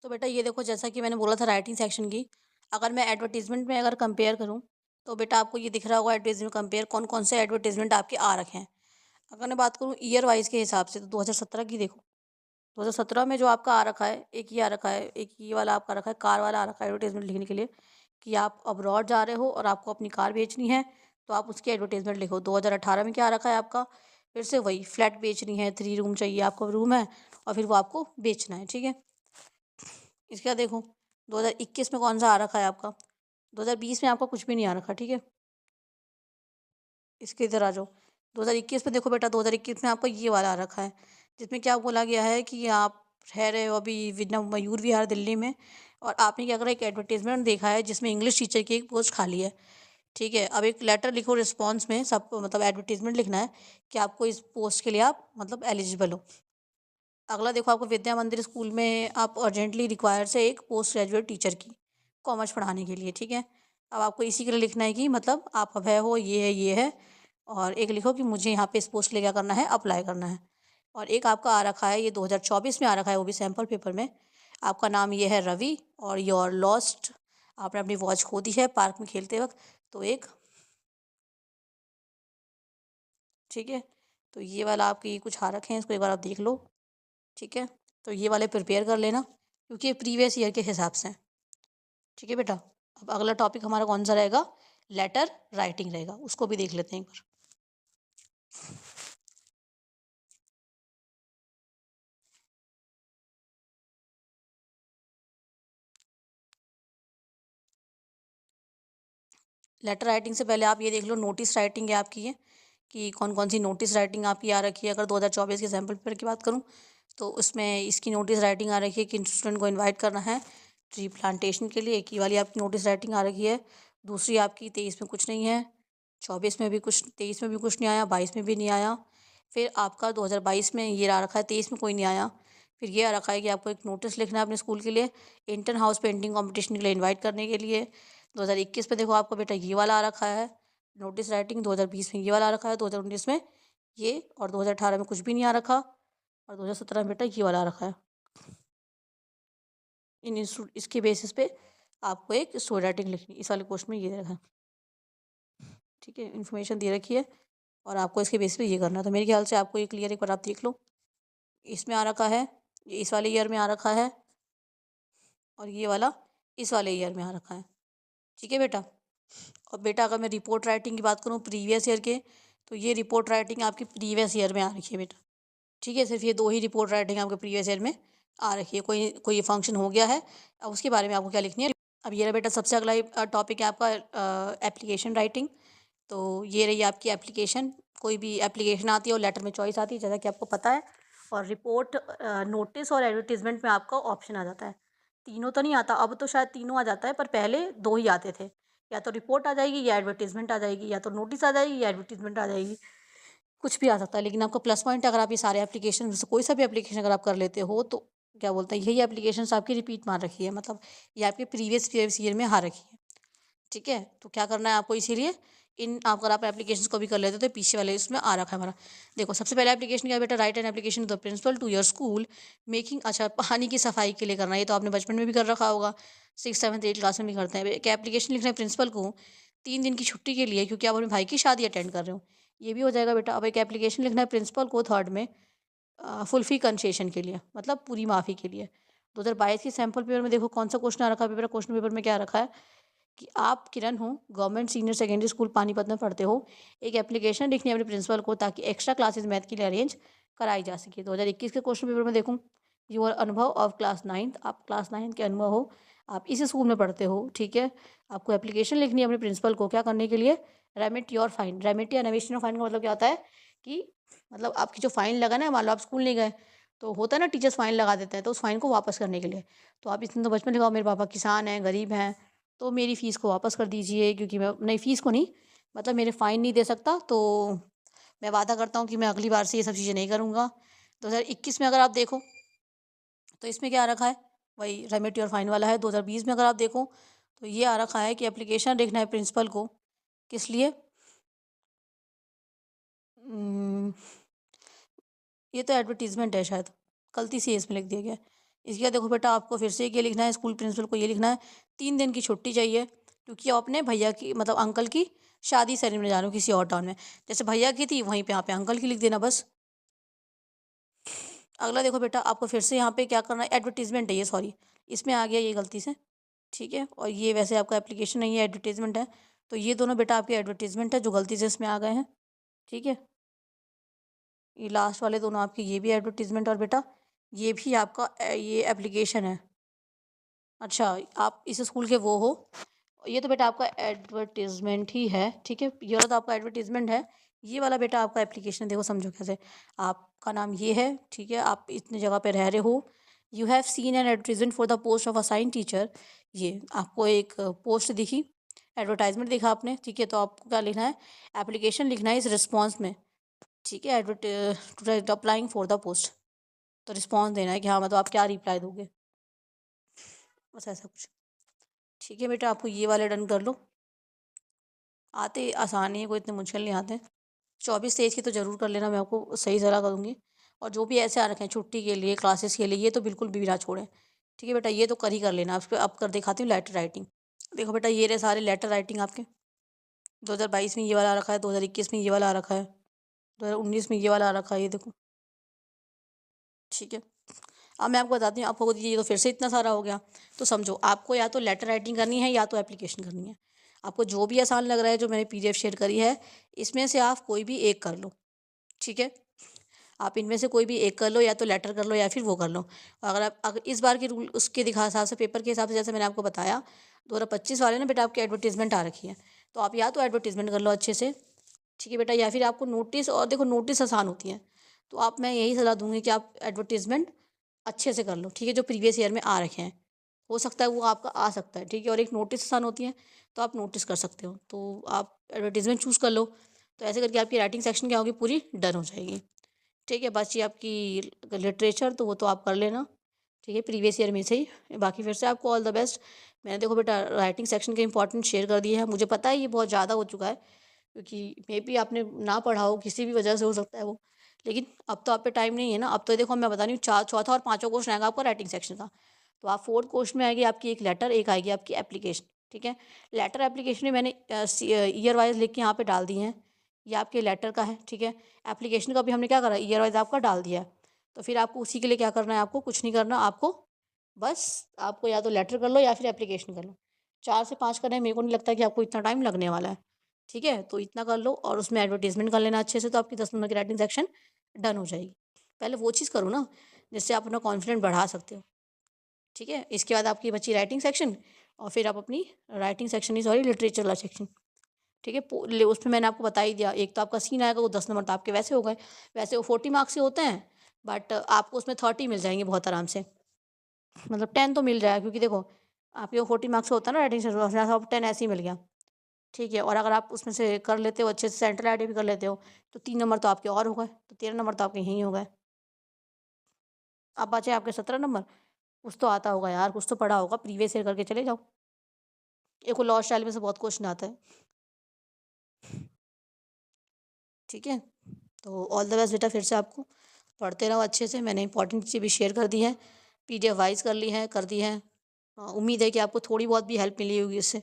तो बेटा ये देखो, जैसा कि मैंने बोला था राइटिंग सेक्शन की, अगर मैं एडवर्टीज़मेंट में अगर कंपेयर करूँ, तो बेटा आपको ये दिख रहा होगा एडवर्टीज़मेंट कंपेयर कौन-कौन से एडवर्टीज़मेंट आपके आ रखे हैं। अगर मैं बात करूँ ईयर वाइज़ के हिसाब से, तो 2017 की देखो, 2017 में जो आपका आ रखा है, एक ये आ रखा है, एक ये वाला आपका रखा है, कार वाला आ रखा है एडवर्टाइज़मेंट लिखने के लिए कि आप अब्रॉड जा रहे हो और आपको अपनी कार बेचनी है, तो आप उसकी एडवर्टाइज़मेंट लिखो। 2018 में क्या आ रखा है आपका, फिर से वही फ्लैट बेचनी है, 3 रूम चाहिए आपको, रूम है और फिर वो आपको बेचना है, ठीक है। इसके बाद देखो 2021 में कौन सा आ रखा है आपका, 2020 में आपका कुछ भी नहीं आ रखा, ठीक है। इसके इधर आ जाओ, 2021 में देखो बेटा, 2021 में आपका ये वाला आ रखा है, जिसमें क्या बोला गया है कि आप रह रहे हो अभी मयूर विहार दिल्ली में, और आपने क्या करा, एक एडवर्टाइजमेंट देखा है जिसमें इंग्लिश टीचर की एक पोस्ट खाली है, ठीक है। अब एक लेटर लिखो रिस्पॉन्स में, सबको मतलब एडवर्टाइजमेंट लिखना है कि आपको इस पोस्ट के लिए आप मतलब एलिजिबल हो। अगला देखो, आपको विद्या मंदिर स्कूल में आप अर्जेंटली रिक्वायर से एक पोस्ट ग्रेजुएट टीचर की, कॉमर्स पढ़ाने के लिए, ठीक है। अब आपको इसी के लिए लिखना है कि मतलब आप अभय हो, ये है, और एक लिखो कि मुझे यहाँ पे इस पोस्ट के लिए क्या करना है, अप्लाई करना है। और एक आपका आ रखा है, ये 2024 में आ रखा है, वो भी सैम्पल पेपर में। आपका नाम ये है रवि, और योर लॉस्ट, आपने अपनी वॉच खो दी है पार्क में खेलते वक्त, तो एक, ठीक है। तो ये वाला आपके ये कुछ आ रखे हैं, इसको एक बार आप देख लो, ठीक है। तो ये वाले प्रिपेयर कर लेना, क्योंकि ये प्रीवियस ईयर के हिसाब से हैं, ठीक है बेटा। अब अगला टॉपिक हमारा कौन सा रहेगा, लेटर राइटिंग रहेगा, उसको भी देख लेते हैं एक बार। लेटर राइटिंग से पहले आप ये देख लो, नोटिस राइटिंग है आपकी ये, कि कौन कौन सी नोटिस राइटिंग आपकी आ रखी है। अगर 2024 के सैम्पल पेपर की बात करूँ, तो उसमें इसकी नोटिस राइटिंग आ रखी है कि स्टूडेंट को इनवाइट करना है ट्री प्लांटेशन के लिए, एक ये वाली आपकी नोटिस राइटिंग आ रखी है। दूसरी आपकी 23 में कुछ नहीं है, 24 में भी कुछ, 23 में भी कुछ नहीं आया, 22 में भी नहीं आया। फिर आपका 2022 में ये आ रखा है, 23 में कोई नहीं आया। फिर ये आ रखा है कि आपको एक नोटिस लिखना है अपने स्कूल के लिए, इंटर हाउस पेंटिंग कॉम्पिटिशन के लिए इन्वाइट करने के लिए। 2021 में देखो आपको बेटा ये वाला आ रखा है नोटिस राइटिंग, 2020 में ये वाला आ रखा है, 2019 में ये, और 2018 में कुछ भी नहीं आ रखा, और 2017 में बेटा ये वाला आ रखा है। इसके बेसिस पे आपको एक स्टोरी राइटिंग लिखनी, इस वाले क्वेश्चन में ये दे रखा है, ठीक है, इन्फॉर्मेशन दे रखी है, और आपको इसके बेसिस पे ये करना है। तो मेरे ख्याल से आपको ये क्लियर, एक बार आप देख लो, इसमें आ रखा है, ये इस वाले ईयर में आ रखा है, और ये वाला इस वाले ईयर में आ रखा है, ठीक है बेटा। और बेटा अगर मैं रिपोर्ट राइटिंग की बात करूँ प्रीवियस ईयर के, तो ये रिपोर्ट राइटिंग आपकी प्रीवियस ईयर में आ रखी है बेटा, ठीक है। सिर्फ ये 2 ही रिपोर्ट राइटिंग आपके प्रीवियस ईयर में आ रखी है। कोई कोई फंक्शन हो गया है, अब उसके बारे में आपको क्या लिखनी है। अब ये रहा बेटा सबसे अगला टॉपिक है आपका एप्लीकेशन राइटिंग। तो ये रही आपकी एप्लीकेशन, कोई भी एप्लीकेशन आती है और लेटर में चॉइस आती है, जैसा कि आपको पता है। और रिपोर्ट, नोटिस और एडवर्टीजमेंट में आपका ऑप्शन आ जाता है। तीनों तो नहीं आता, अब तो शायद तीनों आ जाता है, पर पहले 2 ही आते थे, या तो रिपोर्ट आ जाएगी या एडवर्टीजमेंट आ जाएगी, या तो नोटिस आ जाएगी या एडवर्टीजमेंट आ जाएगी, कुछ भी आ सकता है। लेकिन आपका प्लस पॉइंट, अगर आप ये सारे एप्लीकेशन में से कोई सा भी एप्लीकेशन अगर आप कर लेते हो, तो क्या बोलते हैं, यही एप्लीकेशन आपकी रिपीट मार रखी है, मतलब ये आपके प्रीवियस ईयर में आ रखी है, ठीक है। तो क्या करना है आपको, इसीलिए इन आप अगर आप एप्लीकेशन को भी कर लेते हो, तो पीछे वाले इसमें आ रखा है हमारा। देखो सबसे पहले एप्लीकेशन क्या है बेटा, write an application to the principal to your school making, अच्छा पानी की सफाई के लिए करना है, ये तो आपने बचपन में भी कर रखा होगा, 6, 7, 8 क्लास में भी करते हैं। एक एप्लीकेशन लिखना है प्रिंसिपल को 3 दिन की छुट्टी के लिए, क्योंकि आप अपने भाई की शादी अटेंड कर रहे हो, ये भी हो जाएगा बेटा। अब एक एप्लीकेशन लिखना है प्रिंसिपल को थर्ड में फुल फी कंसेशन के लिए, मतलब पूरी माफ़ी के लिए। 2022 की सैम्पल पेपर में देखो कौन सा क्वेश्चन आ रखा है पेपर, क्वेश्चन पेपर में क्या रखा है कि आप किरण हो, government senior secondary school Panipat में पढ़ते हो, एक एप्लीकेशन लिखनी है अपने प्रिंसिपल को ताकि एक्स्ट्रा क्लासेस मैथ के लिए अरेंज कराई जा सके। 2021 के क्वेश्चन पेपर में देखूँ, योर अनुभव ऑफ क्लास 9th, आप क्लास 9th के अनुभव हो, आप इस स्कूल में पढ़ते हो, ठीक है। आपको एप्लीकेशन लिखनी है अपने प्रिंसिपल को क्या करने के लिए, रेमिट योर फाइन। रेमिट या नवेशन ऑफ फाइन का मतलब क्या होता है कि मतलब आपकी जो फाइन लगा ना, मान लो आप स्कूल नहीं गए, तो होता है ना टीचर्स फाइन लगा देते हैं, तो उस फाइन को वापस करने के लिए। तो आप इसमें तो बचपन लिखाओ, मेरे पापा किसान हैं, गरीब हैं, तो मेरी फ़ीस को वापस कर दीजिए, क्योंकि मैं नहीं, फ़ीस को नहीं, मतलब मेरे फ़ाइन नहीं दे सकता, तो मैं वादा करता हूँ कि मैं अगली बार से ये सब चीज़ें नहीं करूँगा। 2021 में अगर आप देखो, तो इसमें क्या आ रखा है, वही रेमिट योर फाइन वाला है। 2020 में अगर आप देखो, तो ये आ रखा है कि एप्लीकेशन लिखना है प्रिंसिपल को, किस लिए, उम, ये तो एडवर्टीज़मेंट है शायद, गलती से इसमें लिख दिया गया है। इसके बाद देखो बेटा, आपको फिर से ये लिखना है, स्कूल प्रिंसिपल को ये लिखना है 3 दिन की छुट्टी चाहिए, क्योंकि आप अपने भैया की मतलब अंकल की शादी सेरेमनी जा रहे हो किसी और टाउन में। जैसे भैया की थी वहीं पे यहाँ पे अंकल की लिख देना बस। अगला देखो बेटा, आपको फिर से यहाँ पे क्या करना है, एडवर्टीजमेंट है ये, सॉरी इसमें आ गया ये गलती से, ठीक है। और ये वैसे आपका एप्लीकेशन नहीं है, एडवर्टीजमेंट है। तो ये दोनों बेटा आपके एडवर्टीजमेंट है जो गलती से इसमें आ गए हैं, ठीक है। ये लास्ट वाले दोनों आपके, ये भी एडवर्टीजमेंट, और बेटा ये भी आपका ये एप्लीकेशन है। अच्छा, आप इस स्कूल के वो हो, ये तो बेटा आपका एडवर्टीजमेंट ही है, ठीक है। ये वाला तो आपका एडवर्टीजमेंट है, ये वाला बेटा आपका एप्लीकेशन। देखो समझो कैसे, आपका नाम ये है, ठीक है, आप इतनी जगह पे रह रहे हो, you have seen an advertisement for the post of assign teacher, ये आपको एक पोस्ट दिखी, एडवर्टाइजमेंट देखा आपने, ठीक है। तो आपको क्या लिखना है, एप्लीकेशन लिखना है इस रिस्पॉन्स में, ठीक है, advert applying for the post. तो रिस्पॉन्स देना है कि हाँ मतलब आप क्या रिप्लाई दोगे, बस ऐसा कुछ, ठीक है बेटा। आपको ये वाले डन कर लो, आते आसान ही है, कोई इतने मुश्किल नहीं आते। 24 23 की तो ज़रूर कर लेना, मैं आपको सही सलाह करूँगी। और जो भी ऐसे आ रखे हैं छुट्टी के लिए, क्लासेस के लिए, ये तो बिल्कुल भी ना छोड़ें, ठीक है बेटा। ये तो कर ही कर लेना। अब कर दिखाती हूँ लेटर राइटिंग। देखो बेटा, ये रहे सारे लेटर राइटिंग आपके। 2022 में ये वाला आ रखा है, 2021 में ये वाला आ रखा है, 2019 में ये वाला आ रखा है, ये देखो, ठीक है। अब मैं आपको बताती हूँ, आपको ये तो फिर से इतना सारा हो गया। तो समझो, आपको या तो लेटर राइटिंग करनी है या तो एप्लीकेशन करनी है। आपको जो भी आसान लग रहा है, जो मैंने PDF शेयर करी है, इसमें से आप कोई भी एक कर लो, ठीक है। आप इनमें से कोई भी एक कर लो, या तो लेटर कर लो या फिर वो कर लो। अगर इस बार के रूल उसके हिसाब से, पेपर के हिसाब से, जैसे मैंने आपको बताया 2025 वाले ना बेटा आपकी एडवर्टीजमेंट आ रखी है, तो आप या तो एडवर्टीजमेंट कर लो अच्छे से, ठीक है बेटा, या फिर आपको नोटिस, और देखो नोटिस आसान होती है, तो आप, मैं यही सलाह दूंगी कि आप एडवर्टीजमेंट अच्छे से कर लो, ठीक है, जो प्रीवियस ईयर में आ रखे हैं, हो सकता है वो आपका आ सकता है, ठीक है। और एक नोटिस आसान होती है, तो आप नोटिस कर सकते हो, तो आप एडवर्टीजमेंट चूज़ कर लो। तो ऐसे करके आपकी राइटिंग सेक्शन क्या होगी, पूरी डन हो जाएगी, ठीक है। बची आपकी लिटरेचर, तो वो तो आप कर लेना, ठीक है, प्रीवियस ईयर में से ही। बाकी फिर से आपको ऑल द बेस्ट। मैंने देखो बेटा राइटिंग सेक्शन के इंपॉर्टेंट शेयर कर दिए हैं, मुझे पता है ये बहुत ज़्यादा हो चुका है, क्योंकि मे बी आपने ना पढ़ा हो, किसी भी वजह से हो सकता है वो, लेकिन अब तो आप पे टाइम नहीं है ना। अब तो देखो मैं बता रही हूँ, चौथा और पाँचवा क्वेश्चन आएगा आपका राइटिंग सेक्शन का। तो आप फोर्थ क्वेश्चन में आएगी आपकी एक लेटर, एक आएगी आपकी एप्लीकेशन, ठीक है। लेटर एप्लीकेशन में मैंने ईयर वाइज लिख के यहाँ पे डाल दिए हैं, ये आपके लेटर का है, ठीक है। एप्लीकेशन का भी हमने क्या करा, ईयर वाइज आपका डाल दिया है। तो फिर आपको उसी के लिए क्या करना है, आपको कुछ नहीं करना, आपको बस, आपको या तो लेटर कर लो या फिर एप्लीकेशन कर लो। 4 से 5 करने में मेरे को नहीं लगता कि आपको इतना टाइम लगने वाला है, ठीक है। तो इतना कर लो, और उसमें एडवर्टीजमेंट कर लेना अच्छे से, तो आपकी 10 नंबर की राइटिंग सेक्शन डन हो जाएगी। पहले वो चीज़ करो ना, जिससे आप अपना कॉन्फिडेंट बढ़ा सकते हो, ठीक है। इसके बाद आपकी बची राइटिंग सेक्शन, और फिर आप अपनी राइटिंग सेक्शन ही, सॉरी लिटरेचर वाला सेक्शन, ठीक है। उसमें मैंने आपको बता ही दिया, एक तो आपका सीन आएगा, वो 10 नंबर तो आपके वैसे हो गए। वैसे वो 40 मार्क्स से होते हैं, बट आपको उसमें 30 मिल जाएंगे बहुत आराम से, मतलब 10 तो मिल जाएगा, क्योंकि देखो आपके वो 40 मार्क्स होता है ना राइटिंग सेक्शन, आप 10 ऐसे ही मिल गया, ठीक है। और अगर आप उसमें से कर लेते हो अच्छे से, सेंट्रल आईडी भी कर लेते हो, तो 3 नंबर तो आपके और हो गए, तो 13 नंबर तो आपके यहीं हो गए। अब बचे आपके 17 नंबर। कुछ तो आता होगा यार, कुछ तो पढ़ा होगा, प्रीवियस ईयर करके चले जाओ, एक लॉ स्टाइल में से बहुत क्वेश्चन आता है, ठीक है। तो ऑल द बेस्ट बेटा, फिर से आपको पढ़ते रहो अच्छे से। मैंने इंपॉर्टेंट चीज़ें भी शेयर कर दी हैं, PDF वाइज कर दी है। उम्मीद है कि आपको थोड़ी बहुत भी हेल्प मिली होगी इससे।